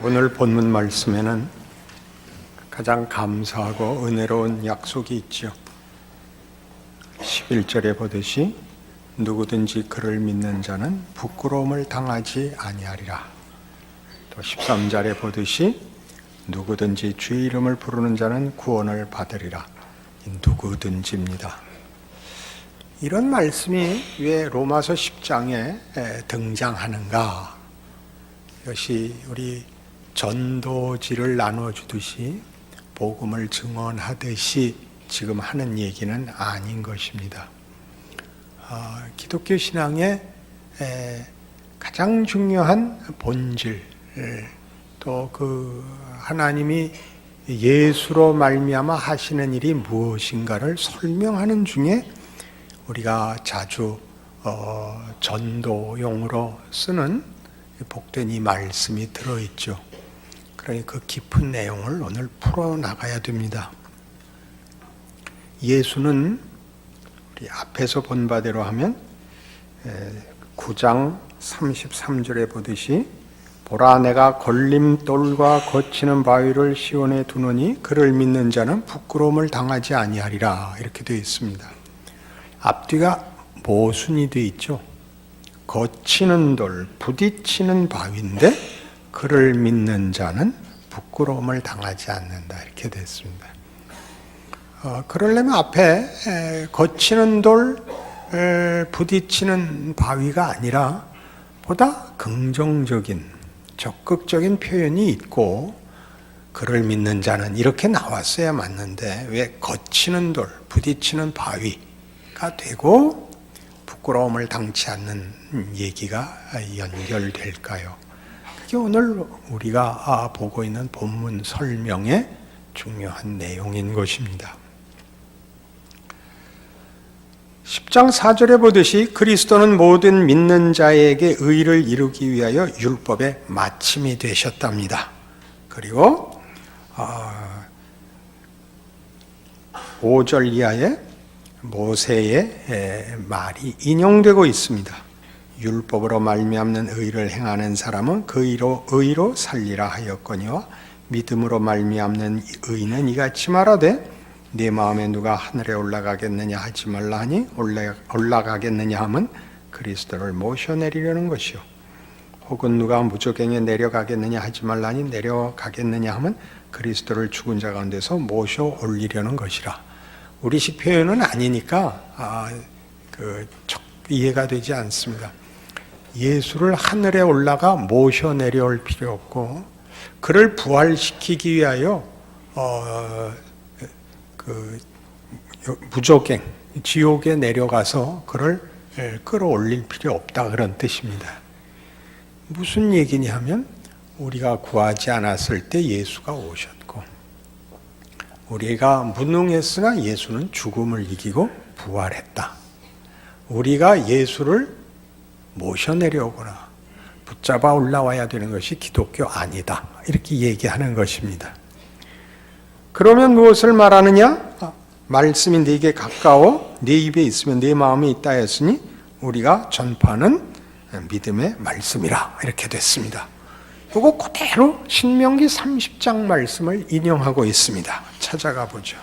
오늘 본문 말씀에는 가장 감사하고 은혜로운 약속이 있죠. 11절에 보듯이 누구든지 그를 믿는 자는 부끄러움을 당하지 아니하리라. 또 13절에 보듯이 누구든지 주의 이름을 부르는 자는 구원을 받으리라. 누구든지입니다. 이런 말씀이 왜 로마서 10장에 등장하는가? 이것이 우리 전도지를 나눠주듯이 복음을 증언하듯이 지금 하는 얘기는 아닌 것입니다. 기독교 신앙의 가장 중요한 본질, 또 그 하나님이 예수로 말미암아 하시는 일이 무엇인가를 설명하는 중에 우리가 자주 전도용으로 쓰는 복된 이 말씀이 들어있죠. 그러니 그 깊은 내용을 오늘 풀어나가야 됩니다. 예수는 우리 앞에서 본 바대로 하면 9장 33절에 보듯이 보라 내가 걸림돌과 거치는 바위를 시온에 두노니 그를 믿는 자는 부끄러움을 당하지 아니하리라 이렇게 되어 있습니다. 앞뒤가 모순이 되어 있죠. 거치는 돌, 부딪히는 바위인데 그를 믿는 자는 부끄러움을 당하지 않는다 이렇게 됐습니다. 그러려면 앞에 거치는 돌, 부딪히는 바위가 아니라 보다 긍정적인 적극적인 표현이 있고 그를 믿는 자는 이렇게 나왔어야 맞는데 왜 거치는 돌, 부딪히는 바위가 되고 부끄러움을 당치 않는 얘기가 연결될까요? 그게 오늘 우리가 보고 있는 본문 설명의 중요한 내용인 것입니다. 10장 4절에 보듯이 그리스도는 모든 믿는 자에게 의를 이루기 위하여 율법의 마침이 되셨답니다. 그리고 5절 이하에 모세의 말이 인용되고 있습니다. 율법으로 말미암는 의를 행하는 사람은 그 의로 살리라 하였거니와 믿음으로 말미암는 의는 이같이 말하되 네 마음에 누가 하늘에 올라가겠느냐 하지 말라 하니 올라가겠느냐 함은 그리스도를 모셔내리려는 것이요 혹은 누가 무저갱에 내려가겠느냐 하지 말라 하니 내려가겠느냐 함은 그리스도를 죽은 자 가운데서 모셔 올리려는 것이라. 우리식 표현은 아니니까 이해가 되지 않습니다. 예수를 하늘에 올라가 모셔 내려올 필요 없고 그를 부활시키기 위하여 무저갱 지옥에 내려가서 그를 끌어올릴 필요 없다 그런 뜻입니다. 무슨 얘기냐 하면 우리가 구하지 않았을 때 예수가 오셨고 우리가 무능했으나 예수는 죽음을 이기고 부활했다. 우리가 예수를 모셔 내려오거나 붙잡아 올라와야 되는 것이 기독교 아니다. 이렇게 얘기하는 것입니다. 그러면 무엇을 말하느냐? 말씀이 네게 가까워 네 입에 있으면 네 마음에 있다 했으니 우리가 전파하는 믿음의 말씀이라 이렇게 됐습니다. 이거 그대로 신명기 30장 말씀을 인용하고 있습니다. 찾아가 보죠.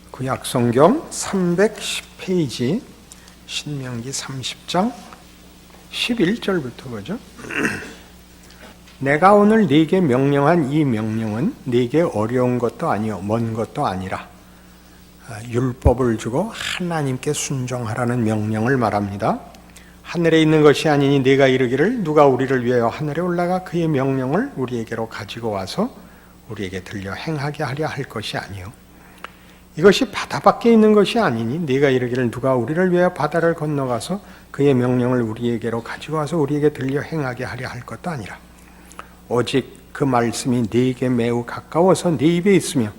구약성경 310페이지 신명기 30장 11절부터 보죠. 내가 오늘 네게 명령한 이 명령은 네게 어려운 것도 아니요 먼 것도 아니라 율법을 주고 하나님께 순종하라는 명령을 말합니다. 하늘에 있는 것이 아니니 네가 이르기를 누가 우리를 위하여 하늘에 올라가 그의 명령을 우리에게로 가지고 와서 우리에게 들려 행하게 하려 할 것이 아니요 이것이 바다 밖에 있는 것이 아니니 네가 이르기를 누가 우리를 위하여 바다를 건너가서 그의 명령을 우리에게로 가지고 와서 우리에게 들려 행하게 하려 할 것도 아니라 오직 그 말씀이 네게 매우 가까워서 네 입에 있으며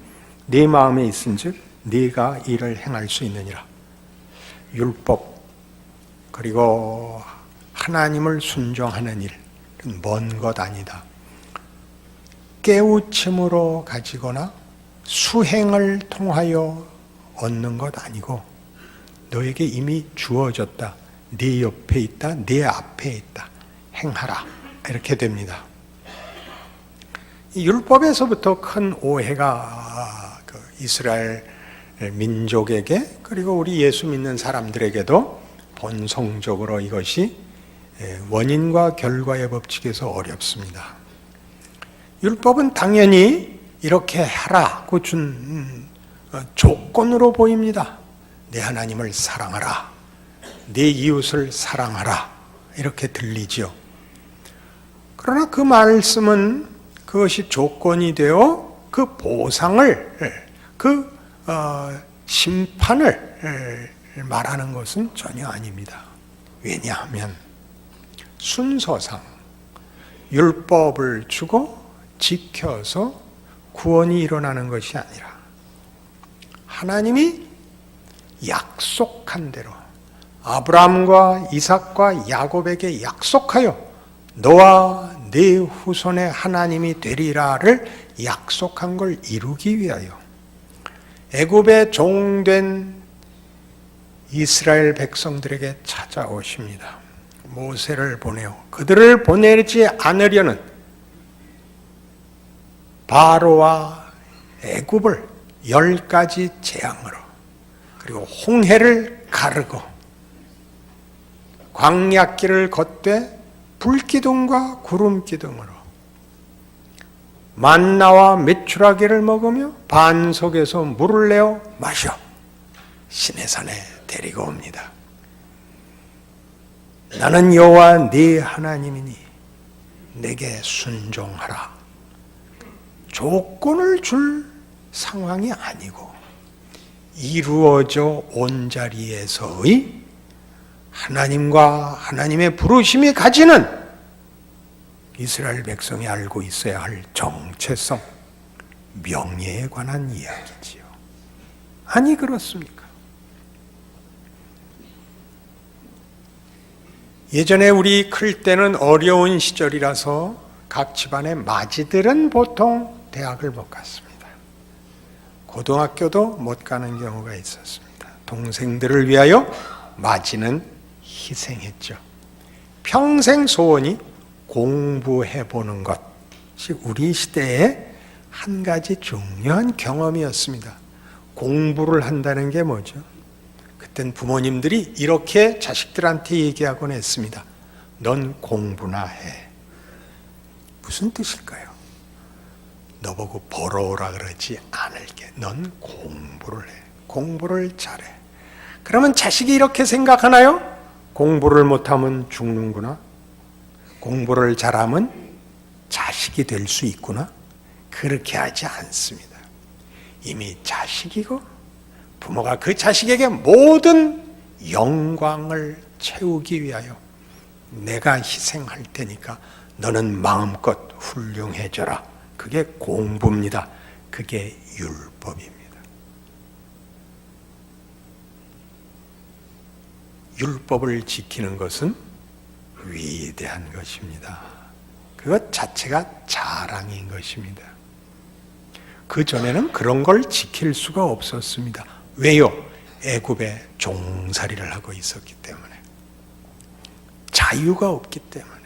네 마음에 있은즉 네가 이를 행할 수 있느니라. 율법 그리고 하나님을 순종하는 일 먼 것 아니다. 깨우침으로 가지거나 수행을 통하여 얻는 것 아니고 너에게 이미 주어졌다. 네 옆에 있다. 네 앞에 있다. 행하라. 이렇게 됩니다. 율법에서부터 큰 오해가 이스라엘 민족에게 그리고 우리 예수 믿는 사람들에게도 본성적으로 이것이 원인과 결과의 법칙에서 어렵습니다. 율법은 당연히 이렇게 하라고 준 조건으로 보입니다. 내 하나님을 사랑하라, 내 이웃을 사랑하라, 이렇게 들리지요. 그러나 그 말씀은 그것이 조건이 되어 그 보상을, 그 심판을 말하는 것은 전혀 아닙니다. 왜냐하면 순서상 율법을 주고 지켜서 구원이 일어나는 것이 아니라 하나님이 약속한 대로 아브라함과 이삭과 야곱에게 약속하여 너와 네 후손의 하나님이 되리라를 약속한 걸 이루기 위하여 애굽의 종된 이스라엘 백성들에게 찾아오십니다. 모세를 보내어 그들을 보내지 않으려는 바로와 애굽을 10가지 재앙으로, 그리고 홍해를 가르고 광야길을 걷되 불기둥과 구름기둥으로 만나와 메추라기를 먹으며 반석에서 물을 내어 마셔 시내산에 데리고 옵니다. 나는 여호와 네 하나님이니 내게 순종하라. 조건을 줄 상황이 아니고 이루어져 온 자리에서의 하나님과 하나님의 부르심이 가지는 이스라엘 백성이 알고 있어야 할 정체성, 명예에 관한 이야기지요. 아니 그렇습니까? 예전에 우리 클 때는 어려운 시절이라서 각 집안의 마지들은 보통 대학을 못 갔습니다. 고등학교도 못 가는 경우가 있었습니다. 동생들을 위하여 마지는 희생했죠. 평생 소원이 공부해보는 것이 우리 시대의 한 가지 중요한 경험이었습니다. 공부를 한다는 게 뭐죠? 그땐 부모님들이 이렇게 자식들한테 얘기하곤 했습니다. 넌 공부나 해. 무슨 뜻일까요? 너보고 벌어오라 그러지 않을게. 넌 공부를 해. 공부를 잘해. 그러면 자식이 이렇게 생각하나요? 공부를 못하면 죽는구나. 공부를 잘하면 자식이 될 수 있구나. 그렇게 하지 않습니다. 이미 자식이고 부모가 그 자식에게 모든 영광을 채우기 위하여 내가 희생할 테니까 너는 마음껏 훌륭해져라. 그게 공부입니다. 그게 율법입니다. 율법을 지키는 것은 위대한 것입니다. 그것 자체가 자랑인 것입니다. 그 전에는 그런 걸 지킬 수가 없었습니다. 왜요? 애굽에 종살이를 하고 있었기 때문에, 자유가 없기 때문에,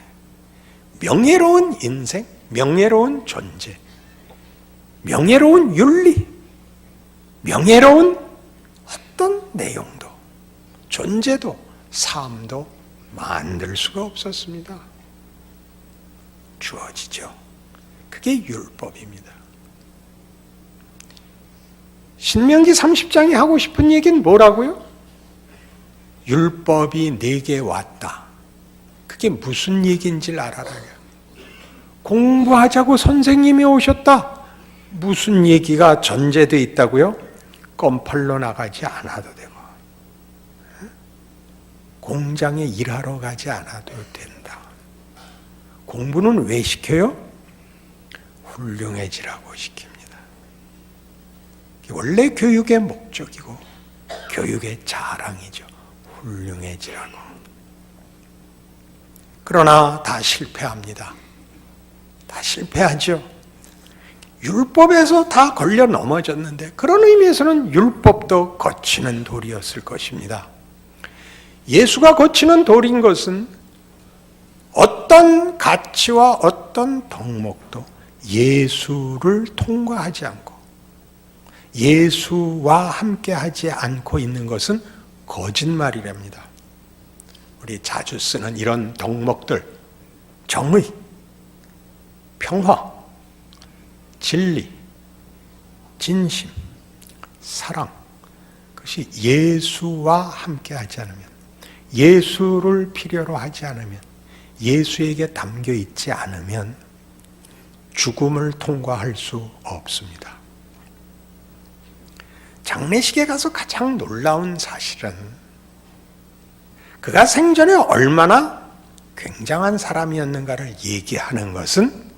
명예로운 인생, 명예로운 존재, 명예로운 윤리, 명예로운 어떤 내용도, 존재도, 삶도 만들 수가 없었습니다. 주어지죠. 그게 율법입니다. 신명기 30장이 하고 싶은 얘기는 뭐라고요? 율법이 내게 왔다. 그게 무슨 얘기인지를 알아라. 공부하자고 선생님이 오셨다. 무슨 얘기가 전제되어 있다고요? 껌팔러 나가지 않아도 되고, 공장에 일하러 가지 않아도 된다. 공부는 왜 시켜요? 훌륭해지라고 시킵니다. 원래 교육의 목적이고 교육의 자랑이죠. 훌륭해지라고. 그러나 다 실패합니다. 다 실패하죠. 율법에서 다 걸려 넘어졌는데, 그런 의미에서는 율법도 거치는 돌이었을 것입니다. 예수가 거치는 돌인 것은 어떤 가치와 어떤 덕목도 예수를 통과하지 않고 예수와 함께 하지 않고 있는 것은 거짓말이랍니다. 우리 자주 쓰는 이런 덕목들, 정의, 평화, 진리, 진심, 사랑, 그것이 예수와 함께 하지 않으면, 예수를 필요로 하지 않으면, 예수에게 담겨 있지 않으면 죽음을 통과할 수 없습니다. 장례식에 가서 가장 놀라운 사실은 그가 생전에 얼마나 굉장한 사람이었는가를 얘기하는 것은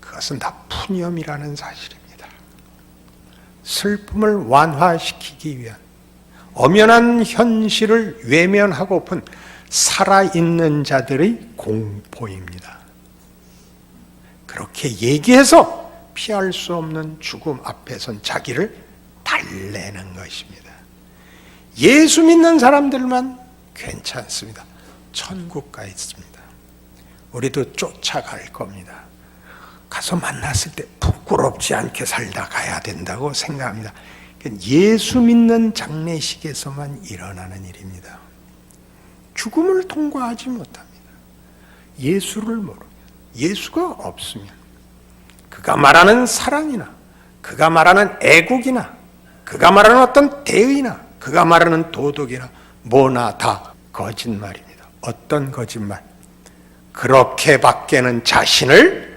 그것은 다 푸념이라는 사실입니다. 슬픔을 완화시키기 위한 엄연한 현실을 외면하고픈 살아있는 자들의 공포입니다. 그렇게 얘기해서 피할 수 없는 죽음 앞에선 자기를 달래는 것입니다. 예수 믿는 사람들만 괜찮습니다. 천국 가 있습니다. 우리도 쫓아갈 겁니다. 가서 만났을 때 부끄럽지 않게 살다 가야 된다고 생각합니다. 예수 믿는 장례식에서만 일어나는 일입니다. 죽음을 통과하지 못합니다. 예수를 모르면, 예수가 없으면 그가 말하는 사랑이나 그가 말하는 애국이나 그가 말하는 어떤 대의나 그가 말하는 도덕이나 뭐나 다 거짓말입니다. 어떤 거짓말? 그렇게밖에는 자신을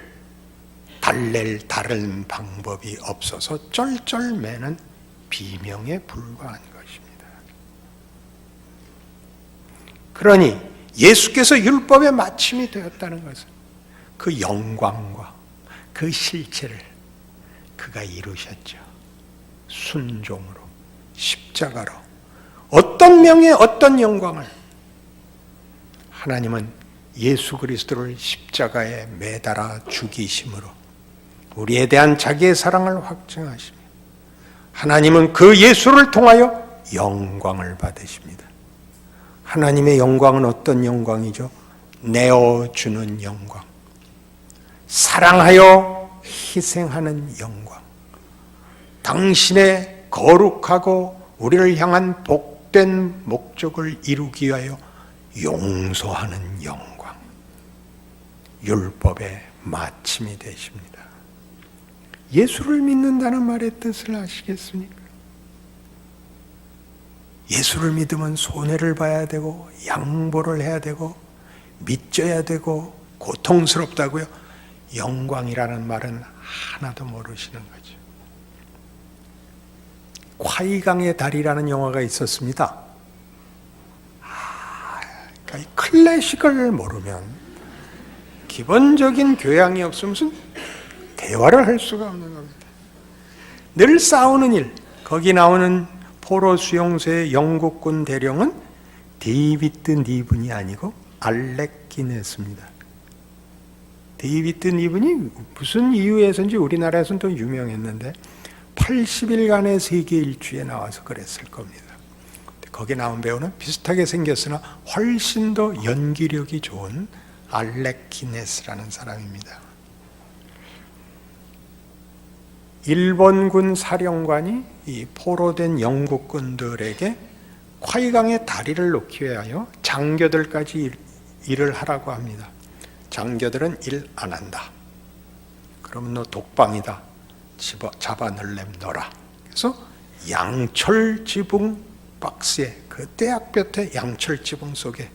달랠 다른 방법이 없어서 쩔쩔매는 비명에 불과한 것입니다. 그러니 예수께서 율법의 마침이 되었다는 것은 그 영광과 그 실체를 그가 이루셨죠. 순종으로, 십자가로, 어떤 명예, 어떤 영광을. 하나님은 예수 그리스도를 십자가에 매달아 죽이심으로 우리에 대한 자기의 사랑을 확증하시며 하나님은 그 예수를 통하여 영광을 받으십니다. 하나님의 영광은 어떤 영광이죠? 내어주는 영광, 사랑하여 희생하는 영광, 당신의 거룩하고 우리를 향한 복된 목적을 이루기 위하여 용서하는 영광, 율법의 마침이 되십니다. 예수를 믿는다는 말의 뜻을 아시겠습니까? 예수를 믿으면 손해를 봐야 되고 양보를 해야 되고 믿져야 되고 고통스럽다고요? 영광이라는 말은 하나도 모르시는 거죠. 콰이강의 달이라는 영화가 있었습니다. 그러니까 클래식을 모르면 기본적인 교양이 없으면 무슨 대화를 할 수가 없는 겁니다. 늘 싸우는 일. 거기 나오는 포로 수용소의 영국군 대령은 데이비드 니븐이 아니고 알렉 기네스입니다. 데이비드 니븐이 무슨 이유에서인지 우리나라에서는 더 유명했는데 80일간의 세계 일주에 나와서 그랬을 겁니다. 거기 나온 배우는 비슷하게 생겼으나 훨씬 더 연기력이 좋은 알렉 기네스라는 사람입니다. 일본군 사령관이 이 포로된 영국군들에게 콰이강의 다리를 놓기 위하여 장교들까지 일을 하라고 합니다. 장교들은 일 안 한다. 그러면 너 독방이다. 잡아 넣으려면 넣어라. 그래서 양철 지붕 박스에, 그 떼약볕에 양철 지붕 속에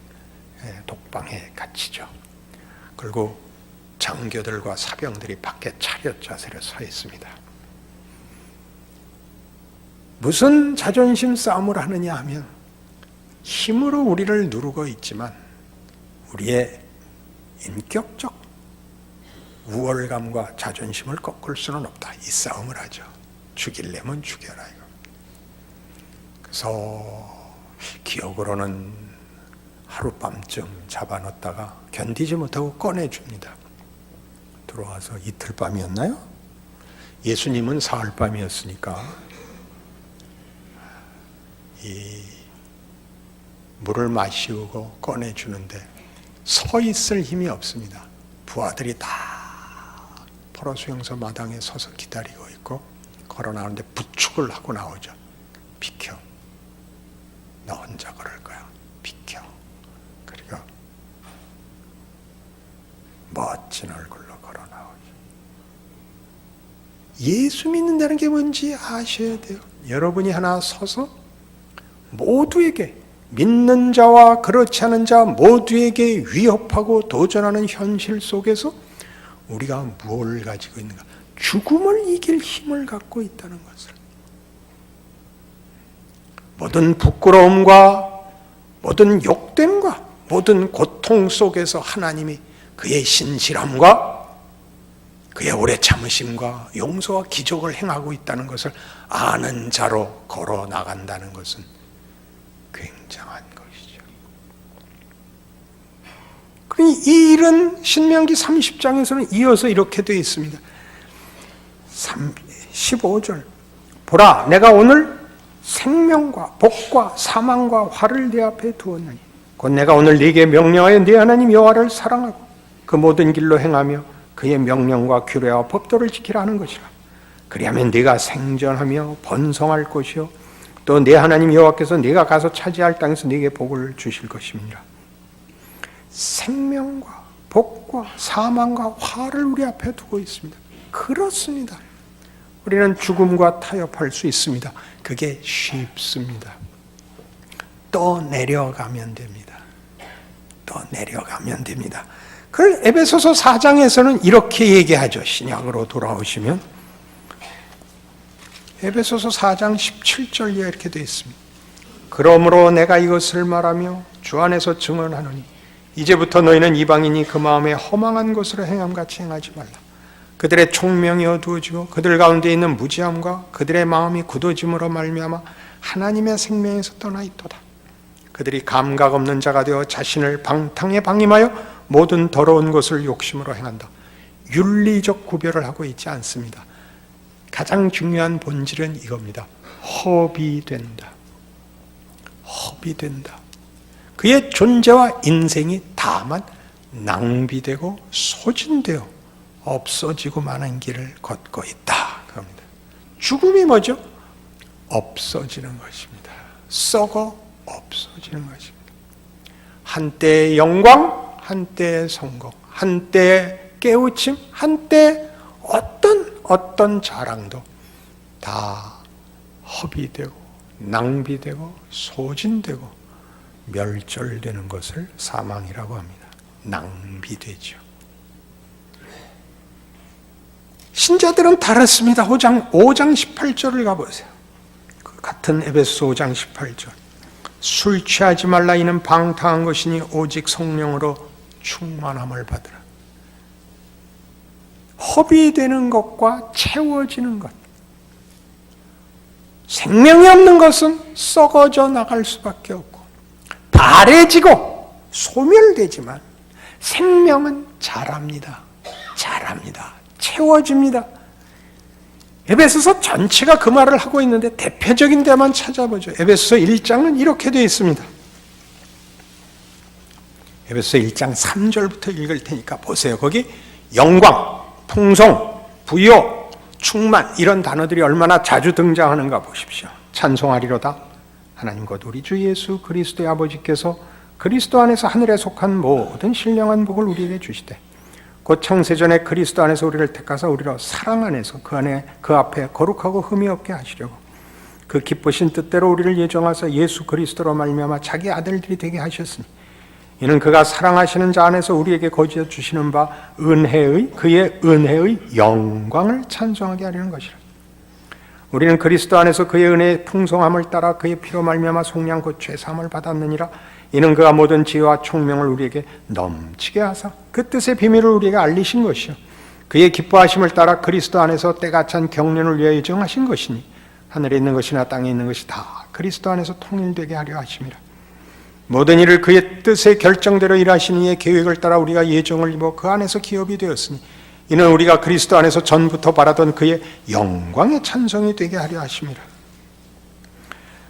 독방에 갇히죠. 그리고 장교들과 사병들이 밖에 차렷 자세로 서 있습니다. 무슨 자존심 싸움을 하느냐 하면 힘으로 우리를 누르고 있지만 우리의 인격적 우월감과 자존심을 꺾을 수는 없다. 이 싸움을 하죠. 죽이려면 죽여라 이거. 그래서 기억으로는 하룻밤쯤 잡아놓다가 견디지 못하고 꺼내줍니다. 들어와서 이틀 밤이었나요? 예수님은 사흘 밤이었으니까 이 물을 마시우고 꺼내주는데 서 있을 힘이 없습니다. 부하들이 다 포로 수용소 마당에 서서 기다리고 있고 걸어 나오는데 부축을 하고 나오죠. 비켜. 너 혼자 걸을 거야. 비켜. 그리고 멋진 얼굴로 걸어 나오죠. 예수 믿는다는 게 뭔지 아셔야 돼요. 여러분이 하나 서서 모두에게, 믿는 자와 그렇지 않은 자 모두에게 위협하고 도전하는 현실 속에서 우리가 뭘 가지고 있는가? 죽음을 이길 힘을 갖고 있다는 것을. 모든 부끄러움과 모든 욕됨과 모든 고통 속에서 하나님이 그의 신실함과 그의 오래 참으심과 용서와 기적을 행하고 있다는 것을 아는 자로 걸어 나간다는 것은 굉장한 것이죠. 그러니 이 일은 신명기 30장에서는 이어서 이렇게 되어 있습니다. 15절 보라, 내가 오늘 생명과 복과 사망과 화를 네 앞에 두었느니 곧 내가 오늘 네게 명령하여 네 하나님 여호와를 사랑하고 그 모든 길로 행하며 그의 명령과 규례와 법도를 지키라 하는 것이라. 그리하면 네가 생존하며 번성할 것이요 또 네 하나님 여호와께서 네가 가서 차지할 땅에서 네게 복을 주실 것입니다. 생명과 복과 사망과 화를 우리 앞에 두고 있습니다. 그렇습니다. 우리는 죽음과 타협할 수 있습니다. 그게 쉽습니다. 또 내려가면 됩니다. 또 내려가면 됩니다. 그걸 에베소서 4장에서는 이렇게 얘기하죠. 신약으로 돌아오시면 에베소서 4장 17절에 이렇게 되어 있습니다. 그러므로 내가 이것을 말하며 주 안에서 증언하노니 이제부터 너희는 이방인이 그 마음에 허망한 것으로 행함같이 행하지 말라. 그들의 총명이 어두워지고 그들 가운데 있는 무지함과 그들의 마음이 굳어짐으로 말미암아 하나님의 생명에서 떠나 있도다. 그들이 감각 없는 자가 되어 자신을 방탕에 방임하여 모든 더러운 것을 욕심으로 행한다. 윤리적 구별을 하고 있지 않습니다. 가장 중요한 본질은 이겁니다. 허비된다. 허비된다. 그의 존재와 인생이 다만 낭비되고 소진되어 없어지고 마는 길을 걷고 있다. 그럽니다. 죽음이 뭐죠? 없어지는 것입니다. 썩어 없어지는 것입니다. 한때의 영광, 한때의 성공, 한때의 깨우침, 한때 어떤 자랑도 다 허비되고 낭비되고 소진되고 멸절되는 것을 사망이라고 합니다. 낭비되죠. 신자들은 다릅니다. 5장 18절을 가보세요. 같은 에베소 5장 18절. 술 취하지 말라. 이는 방탕한 것이니 오직 성령으로 충만함을 받으라. 허비되는 것과 채워지는 것. 생명이 없는 것은 썩어져 나갈 수밖에 없고 바래지고 소멸되지만 생명은 자랍니다. 자랍니다. 채워집니다. 에베소서 전체가 그 말을 하고 있는데 대표적인 데만 찾아보죠. 에베소서 1장은 이렇게 되어 있습니다. 에베소서 1장 3절부터 읽을 테니까 보세요. 거기 영광, 풍성, 부요, 충만 이런 단어들이 얼마나 자주 등장하는가 보십시오. 찬송하리로다. 하나님 곧 우리 주 예수 그리스도의 아버지께서 그리스도 안에서 하늘에 속한 모든 신령한 복을 우리에게 주시되 곧 창세전에 그리스도 안에서 우리를 택하사 우리로 사랑 안에서 그 앞에 거룩하고 흠이 없게 하시려고 그 기쁘신 뜻대로 우리를 예정하사 예수 그리스도로 말미암아 자기 아들들이 되게 하셨으니 이는 그가 사랑하시는 자 안에서 우리에게 거저 주시는 바 그의 은혜의 영광을 찬송하게 하려는 것이라. 우리는 그리스도 안에서 그의 은혜의 풍성함을 따라 그의 피로 말미암아 속량 곧 죄사함을 받았느니라. 이는 그가 모든 지혜와 총명을 우리에게 넘치게 하사 그 뜻의 비밀을 우리에게 알리신 것이요 그의 기뻐하심을 따라 그리스도 안에서 때가 찬 경륜을 위하여 예정하신 것이니 하늘에 있는 것이나 땅에 있는 것이 다 그리스도 안에서 통일되게 하려 하심이라. 모든 일을 그의 뜻의 결정대로 일하시는 이의 계획을 따라 우리가 예정을 입어 그 안에서 기업이 되었으니 이는 우리가 그리스도 안에서 전부터 바라던 그의 영광의 찬송이 되게 하려 하심이라.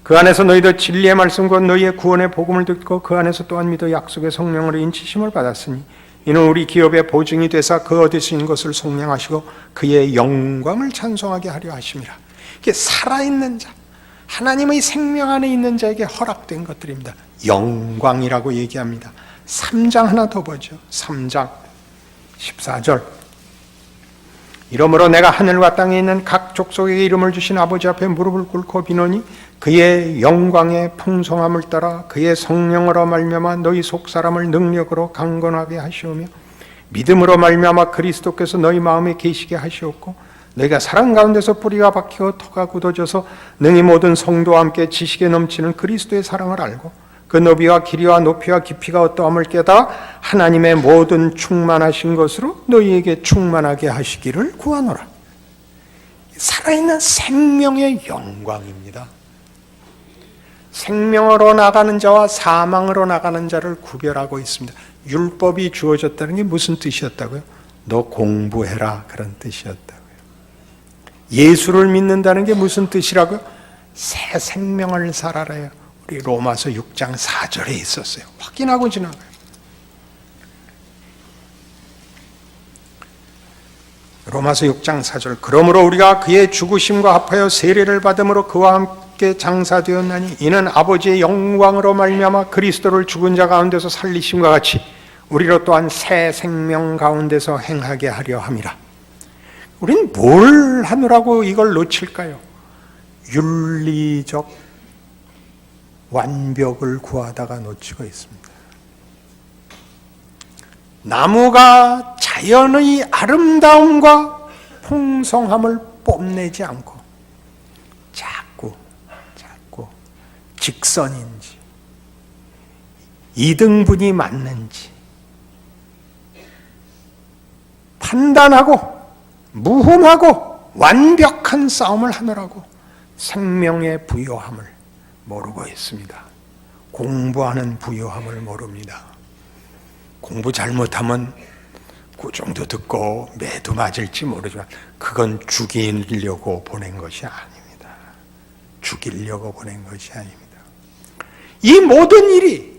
그 안에서 너희도 진리의 말씀과 너희의 구원의 복음을 듣고 그 안에서 또한 믿어 약속의 성령으로 인치심을 받았으니 이는 우리 기업의 보증이 되사 그 얻으신 것을 속량하시고 그의 영광을 찬송하게 하려 하심이라. 이게 살아있는 자, 하나님의 생명 안에 있는 자에게 허락된 것들입니다. 영광이라고 얘기합니다. 3장 하나 더 보죠. 3장 14절. 이러므로 내가 하늘과 땅에 있는 각 족속에게 이름을 주신 아버지 앞에 무릎을 꿇고 비노니 그의 영광의 풍성함을 따라 그의 성령으로 말미암아 너희 속사람을 능력으로 강건하게 하시오며 믿음으로 말미암아 그리스도께서 너희 마음에 계시게 하시었고 너희가 사랑 가운데서 뿌리가 박히고 토가 굳어져서 능히 모든 성도와 함께 지식에 넘치는 그리스도의 사랑을 알고 그 너비와 길이와 높이와 깊이가 어떠함을 깨달아 하나님의 모든 충만하신 것으로 너희에게 충만하게 하시기를 구하노라. 살아있는 생명의 영광입니다. 생명으로 나가는 자와 사망으로 나가는 자를 구별하고 있습니다. 율법이 주어졌다는 게 무슨 뜻이었다고요? 너 공부해라, 그런 뜻이었다고요. 예수를 믿는다는 게 무슨 뜻이라고요? 새 생명을 살아라요. 우리 로마서 6장 4절에 있었어요. 확인하고 지나가요. 로마서 6장 4절. 그러므로 우리가 그의 죽으심과 합하여 세례를 받음으로 그와 함께 장사되었나니 이는 아버지의 영광으로 말미암아 그리스도를 죽은 자 가운데서 살리심과 같이 우리로 또한 새 생명 가운데서 행하게 하려 함이라. 우린 뭘 하느라고 이걸 놓칠까요? 윤리적 완벽을 구하다가 놓치고 있습니다. 나무가 자연의 아름다움과 풍성함을 뽐내지 않고 자꾸 직선인지 이등분이 맞는지 판단하고 무흠하고 완벽한 싸움을 하느라고 생명의 부요함을 모르고 있습니다. 공부하는 부요함을 모릅니다. 공부 잘못하면 구정도 듣고 매도 맞을지 모르지만 그건 죽이려고 보낸 것이 아닙니다. 죽이려고 보낸 것이 아닙니다. 이 모든 일이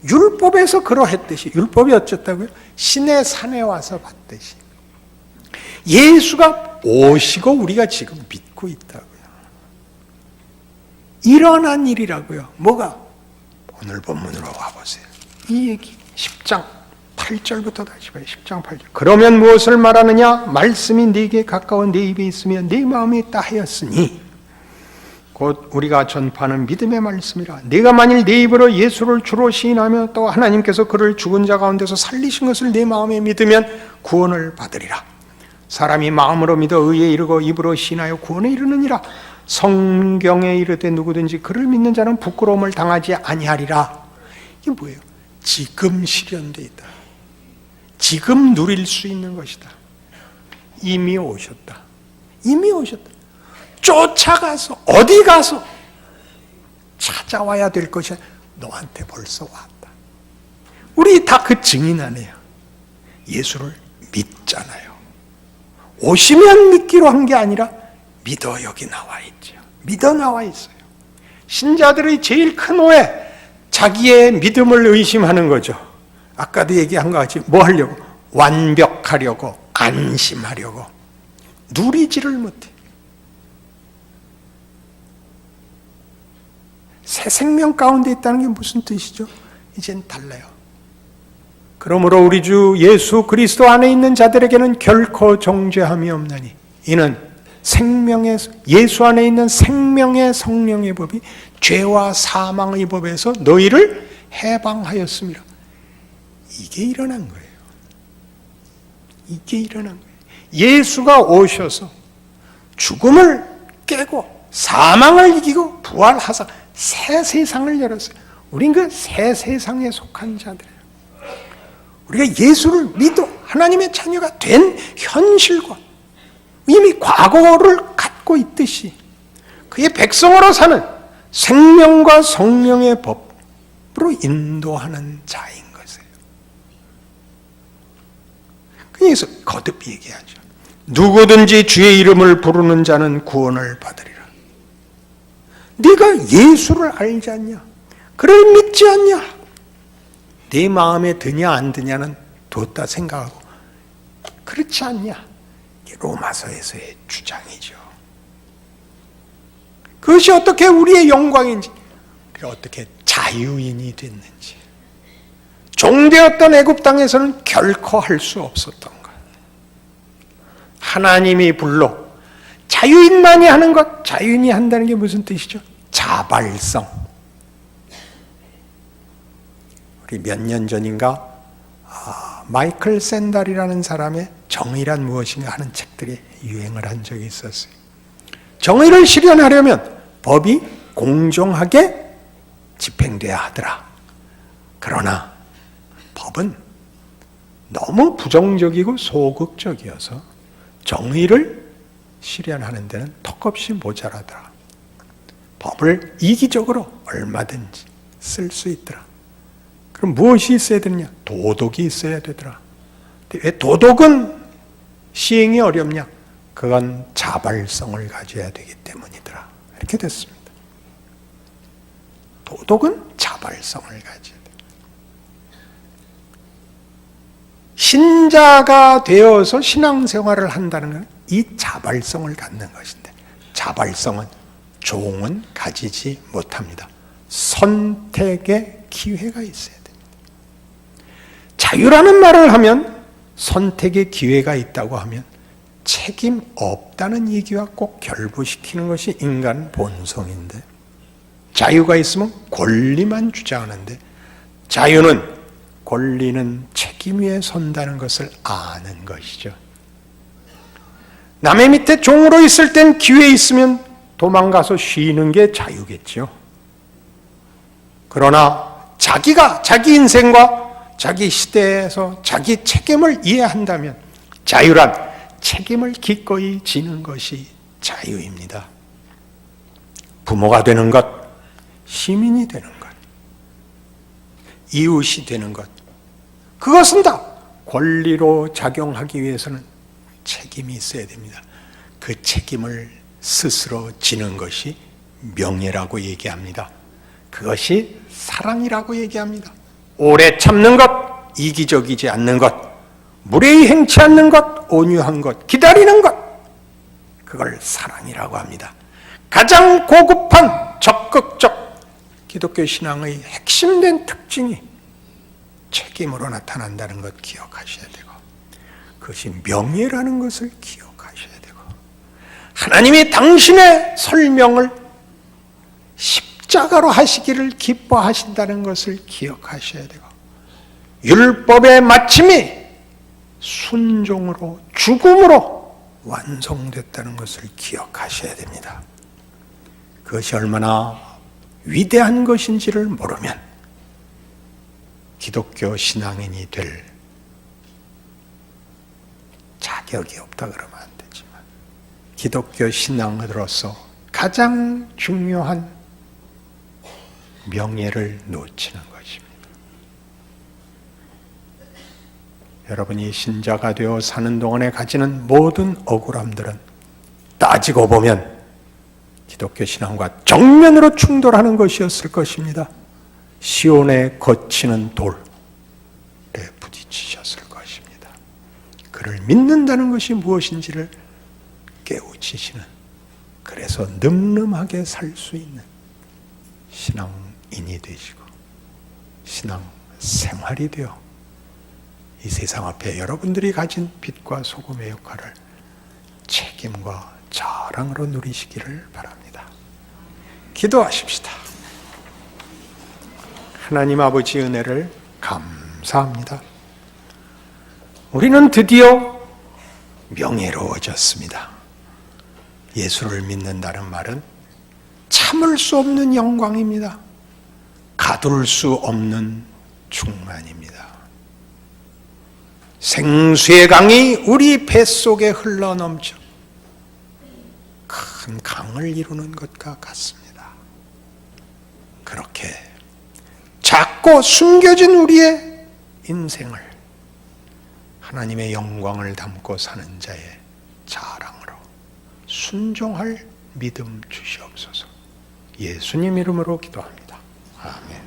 율법에서 그러했듯이, 율법이 어쨌다고요? 신의 산에 와서 봤듯이 예수가 오시고 우리가 지금 믿고 있다고요. 일어난 일이라고요. 뭐가? 오늘 본문으로 와보세요. 이 얘기 10장 8절부터 다시 봐요. 10장 8절. 그러면 무엇을 말하느냐? 말씀이 네게 가까운 네 입에 있으며 네 마음에 있다 하였으니 곧 우리가 전파하는 믿음의 말씀이라. 네가 만일 네 입으로 예수를 주로 시인하며 또 하나님께서 그를 죽은 자 가운데서 살리신 것을 네 마음에 믿으면 구원을 받으리라. 사람이 마음으로 믿어 의에 이르고 입으로 시인하여 구원에 이르느니라. 성경에 이르되 누구든지 그를 믿는 자는 부끄러움을 당하지 아니하리라. 이게 뭐예요? 지금 실현되어 있다. 지금 누릴 수 있는 것이다. 이미 오셨다. 이미 오셨다. 쫓아가서 어디 가서 찾아와야 될 것이 너한테 벌써 왔다. 우리 다 그 증인 아니에요. 예수를 믿잖아요. 오시면 믿기로 한 게 아니라 믿어 여기 나와 있죠. 믿어 나와 있어요. 신자들의 제일 큰 오해, 자기의 믿음을 의심하는 거죠. 아까도 얘기한 것 같이 뭐 하려고? 완벽하려고, 안심하려고. 누리지를 못해. 새 생명 가운데 있다는 게 무슨 뜻이죠? 이젠 달라요. 그러므로 우리 주 예수 그리스도 안에 있는 자들에게는 결코 정죄함이 없나니 이는 생명의 예수 안에 있는 생명의 성령의 법이 죄와 사망의 법에서 너희를 해방하였습니다. 이게 일어난 거예요. 이게 일어난 거예요. 예수가 오셔서 죽음을 깨고 사망을 이기고 부활하사 새 세상을 열었어요. 우린 그 새 세상에 속한 자들이에요. 우리가 예수를 믿어 하나님의 자녀가 된 현실과 이미 과거를 갖고 있듯이 그의 백성으로 사는 생명과 성령의 법으로 인도하는 자인 것이에요. 그래서 거듭 얘기하죠. 누구든지 주의 이름을 부르는 자는 구원을 받으리라. 네가 예수를 알지 않냐? 그를 믿지 않냐? 네 마음에 드냐 안 드냐는 두었다 생각하고 그렇지 않냐? 이게 로마서에서의 주장이죠. 그것이 어떻게 우리의 영광인지, 어떻게 자유인이 됐는지, 종되었던 애굽 땅에서는 결코 할 수 없었던 것. 하나님이 불러 자유인만이 하는 것, 자유인이 한다는 게 무슨 뜻이죠? 자발성. 우리 몇 년 전인가 마이클 샌달이라는 사람의 정의란 무엇인가 하는 책들이 유행을 한 적이 있었어요. 정의를 실현하려면 법이 공정하게 집행돼야 하더라. 그러나 법은 너무 부정적이고 소극적이어서 정의를 실현하는 데는 턱없이 모자라더라. 법을 이기적으로 얼마든지 쓸 수 있더라. 그럼 무엇이 있어야 되느냐? 도덕이 있어야 되더라. 왜 도덕은 시행이 어렵냐? 그건 자발성을 가져야 되기 때문이더라. 이렇게 됐습니다. 도덕은 자발성을 가져야 돼. 신자가 되어서 신앙생활을 한다는 건 이 자발성을 갖는 것인데, 자발성은 종은 가지지 못합니다. 선택의 기회가 있어야 됩니다. 자유라는 말을 하면, 선택의 기회가 있다고 하면 책임 없다는 얘기와 꼭 결부시키는 것이 인간 본성인데, 자유가 있으면 권리만 주장하는데, 자유는 권리는 책임 위에 선다는 것을 아는 것이죠. 남의 밑에 종으로 있을 땐 기회 있으면 도망가서 쉬는 게 자유겠죠. 그러나 자기가 자기 인생과 자기 시대에서 자기 책임을 이해한다면 자유란 책임을 기꺼이 지는 것이 자유입니다. 부모가 되는 것, 시민이 되는 것, 이웃이 되는 것, 그것은 다 권리로 작용하기 위해서는 책임이 있어야 됩니다. 그 책임을 스스로 지는 것이 명예라고 얘기합니다. 그것이 사랑이라고 얘기합니다. 오래 참는 것, 이기적이지 않는 것, 무례히 행치 않는 것, 온유한 것, 기다리는 것, 그걸 사랑이라고 합니다. 가장 고급한 적극적 기독교 신앙의 핵심된 특징이 책임으로 나타난다는 것 기억하셔야 되고, 그것이 명예라는 것을 기억하셔야 되고, 하나님이 당신의 설명을 십자가로 하시기를 기뻐하신다는 것을 기억하셔야 되고, 율법의 마침이 순종으로, 죽음으로 완성됐다는 것을 기억하셔야 됩니다. 그것이 얼마나 위대한 것인지를 모르면 기독교 신앙인이 될 자격이 없다 그러면 안 되지만, 기독교 신앙으로서 가장 중요한 명예를 놓치는 것입니다. 여러분이 신자가 되어 사는 동안에 가지는 모든 억울함들은 따지고 보면 기독교 신앙과 정면으로 충돌하는 것이었을 것입니다. 시온에 거치는 돌에 부딪히셨을 것입니다. 그를 믿는다는 것이 무엇인지를 깨우치시는, 그래서 늠름하게 살 수 있는 신앙인이 되시고 신앙 생활이 되어 이 세상 앞에 여러분들이 가진 빛과 소금의 역할을 책임과 자랑으로 누리시기를 바랍니다. 기도하십시다. 하나님 아버지 은혜를 감사합니다. 우리는 드디어 명예로워졌습니다. 예수를 믿는다는 말은 참을 수 없는 영광입니다. 가둘 수 없는 충만입니다. 생수의 강이 우리 뱃속에 흘러넘쳐 큰 강을 이루는 것과 같습니다. 그렇게 작고 숨겨진 우리의 인생을 하나님의 영광을 담고 사는 자의 자랑으로 순종할 믿음 주시옵소서. 예수님 이름으로 기도합니다. 아멘.